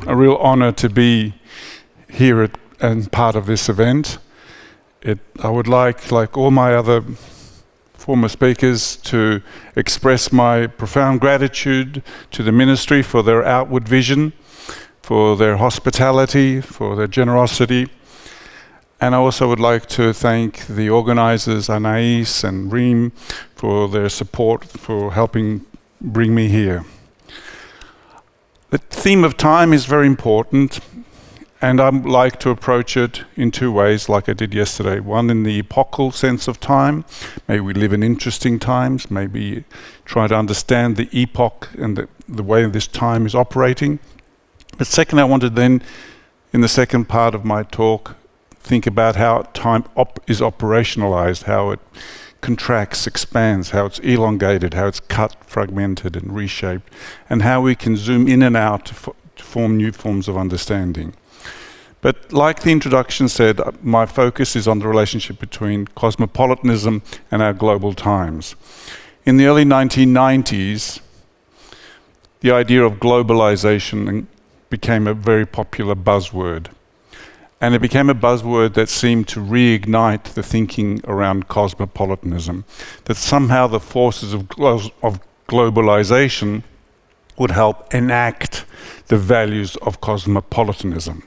a real honor to be here and part of this event. I would like all my other former speakers, to express my profound gratitude to the ministry for their outward vision, for their hospitality, for their generosity. And I also would like to thank the organizers, Anais and Reem, for their support, for helping bring me here. The theme of time is very important, and I'd like to approach it in two ways, like I did yesterday. One, in the epochal sense of time. Maybe we live in interesting times, maybe try to understand the epoch and the way this time is operating. But second, I wanted then, in the second part of my talk, think about how time is operationalized, how it contracts, expands, how it's elongated, how it's cut, fragmented and reshaped, and how we can zoom in and out to form new forms of understanding. But like the introduction said, my focus is on the relationship between cosmopolitanism and our global times. In the early 1990s, the idea of globalization became a very popular buzzword. And it became a buzzword that seemed to reignite the thinking around cosmopolitanism, that somehow the forces of globalization would help enact the values of cosmopolitanism.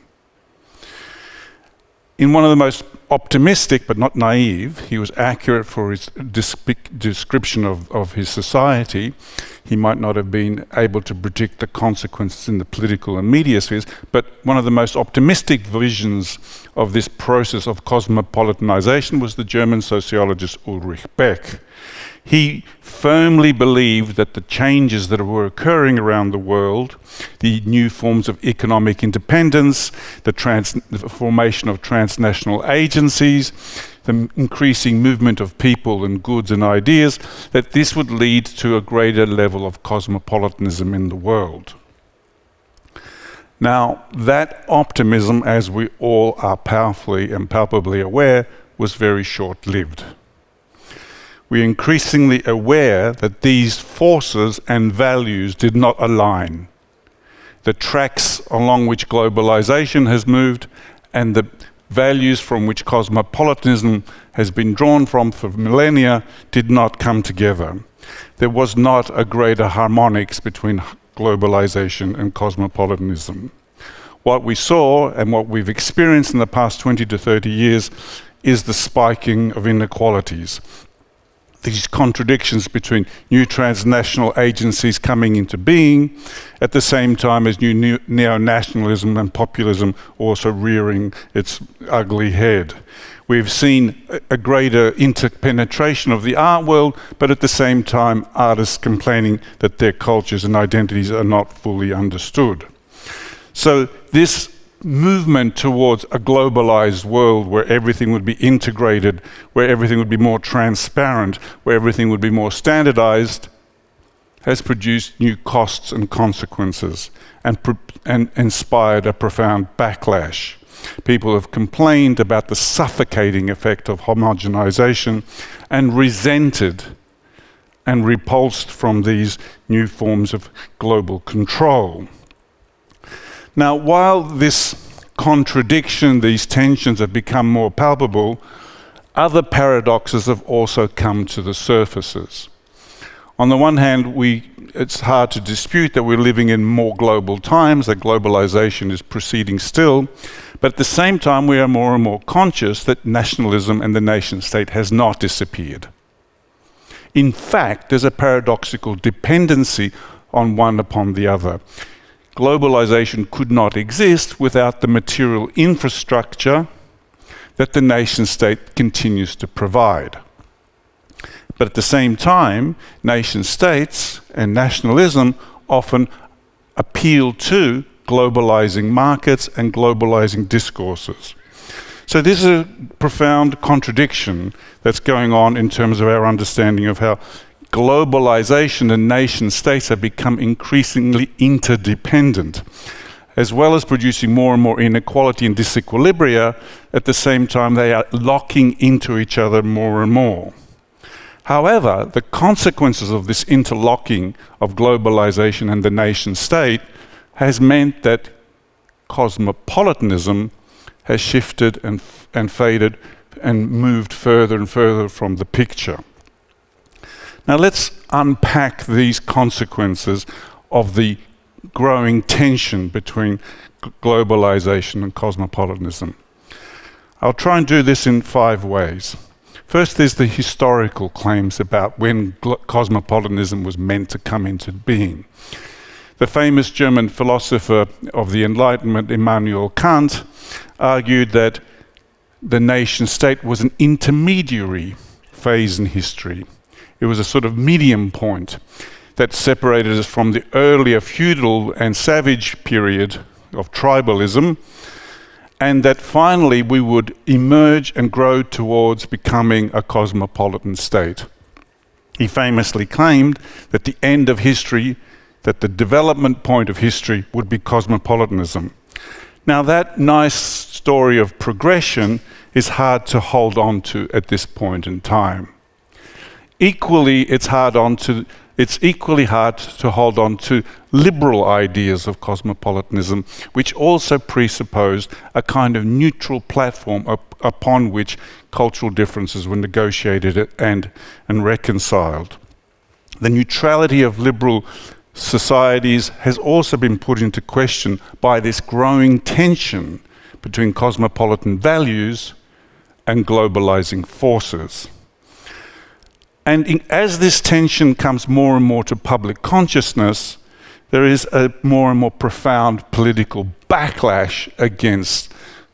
In one of the most optimistic, but not naive, he was accurate for his description of his society. He might not have been able to predict the consequences in the political and media spheres, but one of the most optimistic visions of this process of cosmopolitanization was the German sociologist Ulrich Beck. He firmly believed that the changes that were occurring around the world, the new forms of economic independence, the formation of transnational agencies, the increasing movement of people and goods and ideas, that this would lead to a greater level of cosmopolitanism in the world. Now, that optimism, as we all are powerfully and palpably aware, was very short-lived. We're increasingly aware that these forces and values did not align. The tracks along which globalization has moved and the values from which cosmopolitanism has been drawn from for millennia did not come together. There was not a greater harmonics between globalization and cosmopolitanism. What we saw and what we've experienced in the past 20 to 30 years is the spiking of inequalities. These contradictions between new transnational agencies coming into being at the same time as new neo-nationalism and populism also rearing its ugly head. We've seen a greater interpenetration of the art world, but at the same time artists complaining that their cultures and identities are not fully understood. So this movement towards a globalized world where everything would be integrated, where everything would be more transparent, where everything would be more standardized, has produced new costs and consequences and inspired a profound backlash. People have complained about the suffocating effect of homogenization and resented and repulsed from these new forms of global control. Now, while this contradiction, these tensions have become more palpable, other paradoxes have also come to the surfaces. On the one hand, it's hard to dispute that we're living in more global times, that globalization is proceeding still, but at the same time we are more and more conscious that nationalism and the nation state has not disappeared. In fact, there's a paradoxical dependency on one upon the other. Globalization could not exist without the material infrastructure that the nation state continues to provide. But at the same time, nation states and nationalism often appeal to globalizing markets and globalizing discourses. So this is a profound contradiction that's going on in terms of our understanding of how globalization and nation states have become increasingly interdependent, as well as producing more and more inequality and disequilibria. At the same time, they are locking into each other more and more. However, the consequences of this interlocking of globalization and the nation state has meant that cosmopolitanism has shifted and faded and moved further and further from the picture. Now let's unpack these consequences of the growing tension between globalization and cosmopolitanism. I'll try and do this in 5 ways. First, there's the historical claims about when cosmopolitanism was meant to come into being. The famous German philosopher of the Enlightenment, Immanuel Kant, argued that the nation-state was an intermediary phase in history. It was a sort of medium point that separated us from the earlier feudal and savage period of tribalism, and that finally we would emerge and grow towards becoming a cosmopolitan state. He famously claimed that the end of history, that the development point of history would be cosmopolitanism. Now that nice story of progression is hard to hold on to at this point in time. Equally, it's equally hard to hold on to liberal ideas of cosmopolitanism, which also presupposed a kind of neutral platform upon which cultural differences were negotiated and reconciled. The neutrality of liberal societies has also been put into question by this growing tension between cosmopolitan values and globalizing forces. And as this tension comes more and more to public consciousness, there is a more and more profound political backlash against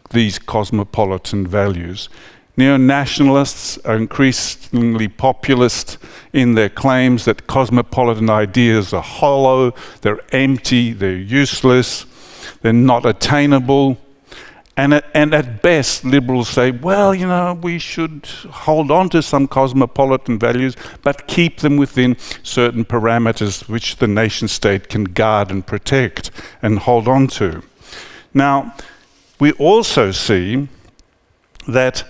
these cosmopolitan values. Neo-nationalists are increasingly populist in their claims that cosmopolitan ideas are hollow, they're empty, they're useless, they're not attainable. And at best, liberals say, well, you know, we should hold on to some cosmopolitan values, but keep them within certain parameters which the nation-state can guard and protect and hold on to. Now, we also see that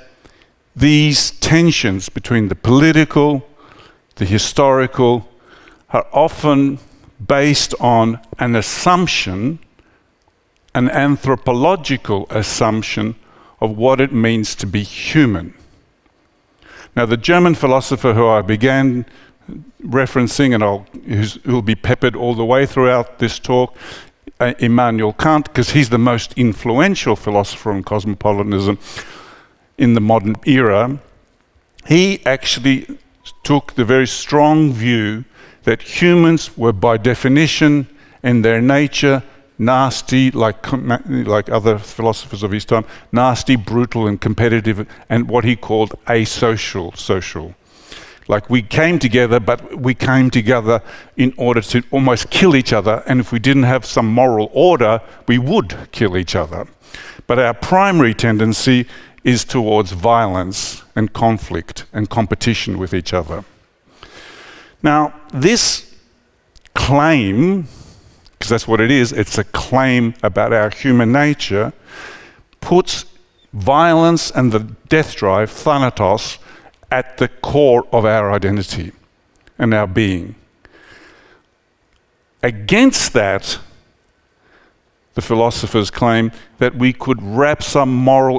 these tensions between the political, the historical, are often based on an assumption, an anthropological assumption of what it means to be human. Now, the German philosopher who I began referencing, and who'll be peppered all the way throughout this talk, Immanuel Kant, because he's the most influential philosopher on cosmopolitanism in the modern era, he actually took the very strong view that humans were by definition in their nature nasty, like other philosophers of his time, nasty, brutal and competitive, and what he called asocial, social. Like we came together, but we came together in order to almost kill each other, and if we didn't have some moral order, we would kill each other. But our primary tendency is towards violence and conflict and competition with each other. Now, this claim, because that's what it is, it's a claim about our human nature, puts violence and the death drive, thanatos, at the core of our identity and our being. Against that, the philosophers claim that we could wrap some moral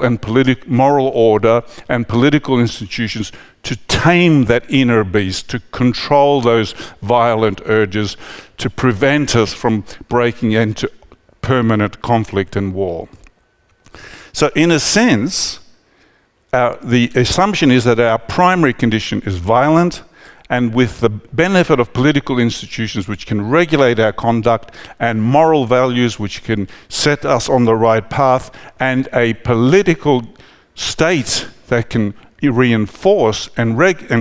order and political institutions to tame that inner beast, to control those violent urges, to prevent us from breaking into permanent conflict and war. So in a sense, the assumption is that our primary condition is violent, and with the benefit of political institutions which can regulate our conduct and moral values which can set us on the right path, and a political state that can reinforce and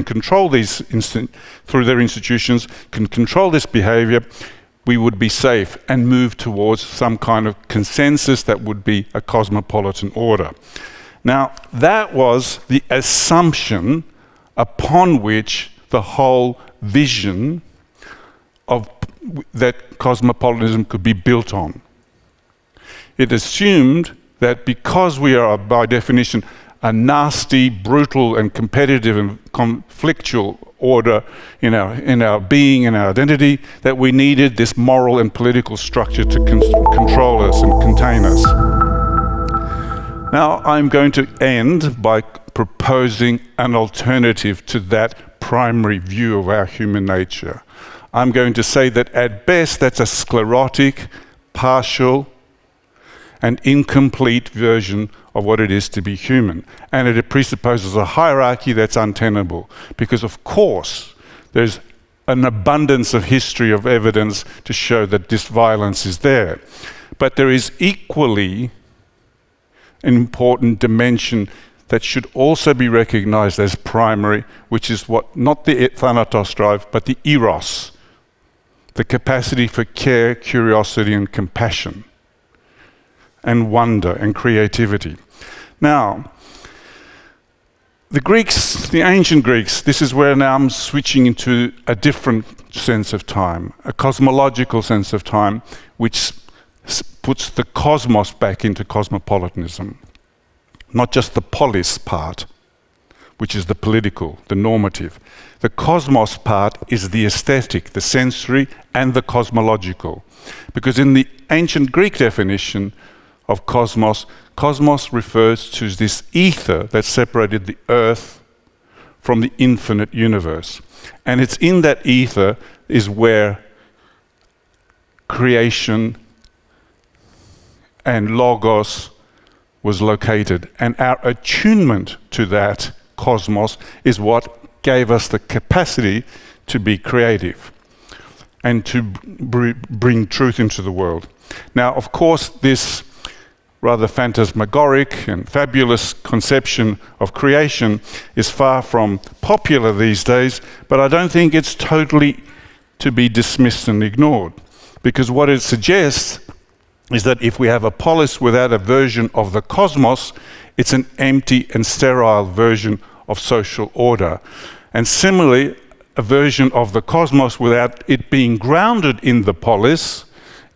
control these through their institutions, can control this behavior, we would be safe and move towards some kind of consensus that would be a cosmopolitan order. Now, that was the assumption upon which the whole vision of that cosmopolitanism could be built on. It assumed that because we are by definition a nasty, brutal and competitive and conflictual order in our being, in our identity, that we needed this moral and political structure to control us and contain us. Now I'm going to end by proposing an alternative to that primary view of our human nature. I'm going to say that at best that's a sclerotic, partial, and incomplete version of what it is to be human. And it presupposes a hierarchy that's untenable. Because of course, there's an abundance of history of evidence to show that this violence is there. But there is equally an important dimension that should also be recognized as primary, which is what, not the thanatos drive, but the eros, the capacity for care, curiosity, and compassion, and wonder and creativity. Now, the Greeks, the ancient Greeks, this is where now I'm switching into a different sense of time, a cosmological sense of time, which puts the cosmos back into cosmopolitanism. Not just the polis part, which is the political, the normative. The cosmos part is the aesthetic, the sensory, and the cosmological. Because in the ancient Greek definition of cosmos, cosmos refers to this ether that separated the earth from the infinite universe. And it's in that ether is where creation and logos was located. And our attunement to that cosmos is what gave us the capacity to be creative and to bring truth into the world. Now, of course, this rather phantasmagoric and fabulous conception of creation is far from popular these days, but I don't think it's totally to be dismissed and ignored. Because what it suggests is that if we have a polis without a version of the cosmos, it's an empty and sterile version of social order. And similarly, a version of the cosmos without it being grounded in the polis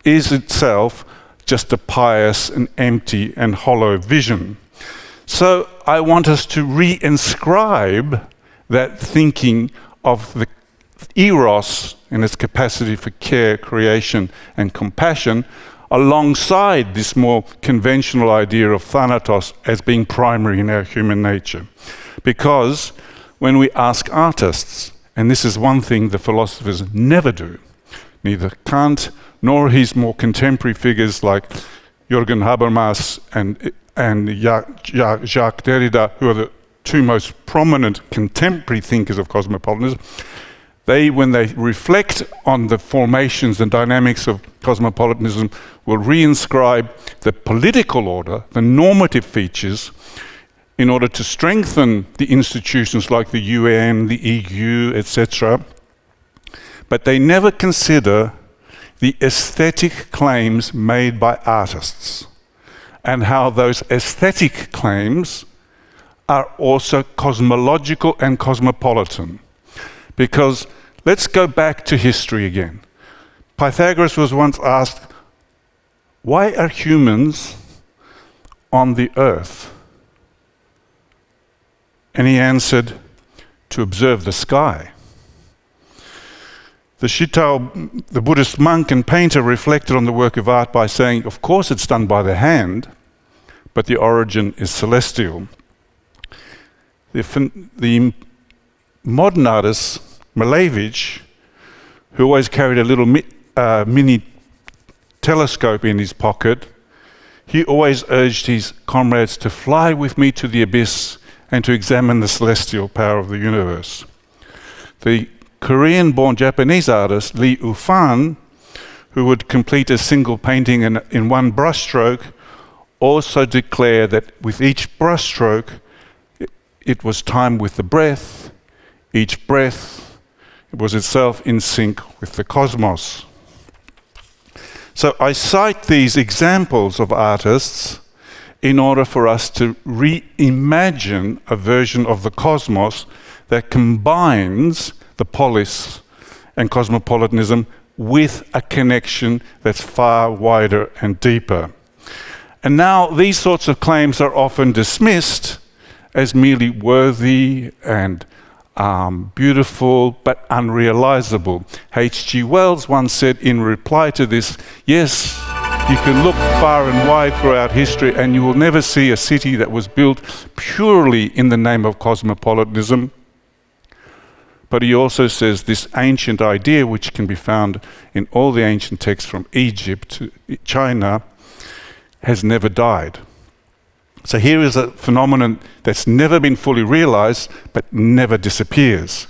is itself just a pious and empty and hollow vision. So I want us to reinscribe that thinking of the eros and its capacity for care, creation, and compassion alongside this more conventional idea of thanatos as being primary in our human nature. Because when we ask artists, and this is one thing the philosophers never do, neither Kant nor his more contemporary figures like Jürgen Habermas and Jacques Derrida, who are the two most prominent contemporary thinkers of cosmopolitanism, when they reflect on the formations and dynamics of cosmopolitanism, will reinscribe the political order, the normative features, in order to strengthen the institutions like the UN, the EU, etc. But they never consider the aesthetic claims made by artists and how those aesthetic claims are also cosmological and cosmopolitan. Because let's go back to history again. Pythagoras was once asked, why are humans on the earth? And he answered, to observe the sky. The Shitao, the Buddhist monk and painter, reflected on the work of art by saying, of course it's done by the hand, but the origin is celestial. The modern artist, Malevich, who always carried a little mini telescope in his pocket, he always urged his comrades to fly with me to the abyss and to examine the celestial power of the universe. The Korean-born Japanese artist Lee Ufan, who would complete a single painting in one brushstroke, also declared that with each brushstroke, it was time with the breath. Each breath was itself in sync with the cosmos. So I cite these examples of artists in order for us to reimagine a version of the cosmos that combines the polis and cosmopolitanism with a connection that's far wider and deeper. And now these sorts of claims are often dismissed as merely worthy and beautiful but unrealizable. H.G. Wells once said in reply to this, yes, you can look far and wide throughout history and you will never see a city that was built purely in the name of cosmopolitanism. But he also says this ancient idea, which can be found in all the ancient texts from Egypt to China, has never died. So here is a phenomenon that's never been fully realized, but never disappears.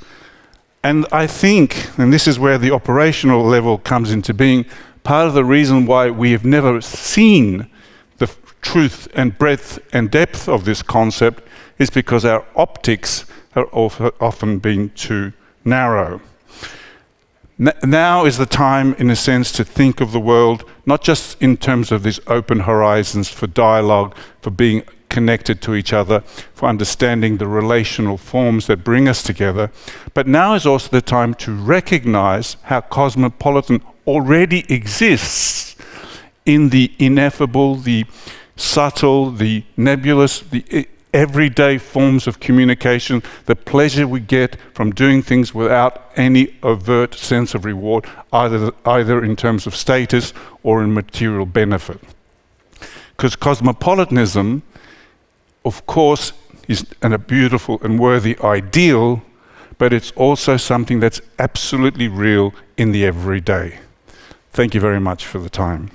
And I think, and this is where the operational level comes into being, part of the reason why we have never seen the truth and breadth and depth of this concept is because our optics are often being too narrow. Now is the time, in a sense, to think of the world not just in terms of these open horizons for dialogue, for being connected to each other, for understanding the relational forms that bring us together, but now is also the time to recognize how cosmopolitan already exists in the ineffable, the subtle, the nebulous, the everyday forms of communication, the pleasure we get from doing things without any overt sense of reward, either in terms of status or in material benefit. Because cosmopolitanism, of course, is a beautiful and worthy ideal, but it's also something that's absolutely real in the everyday. Thank you very much for the time.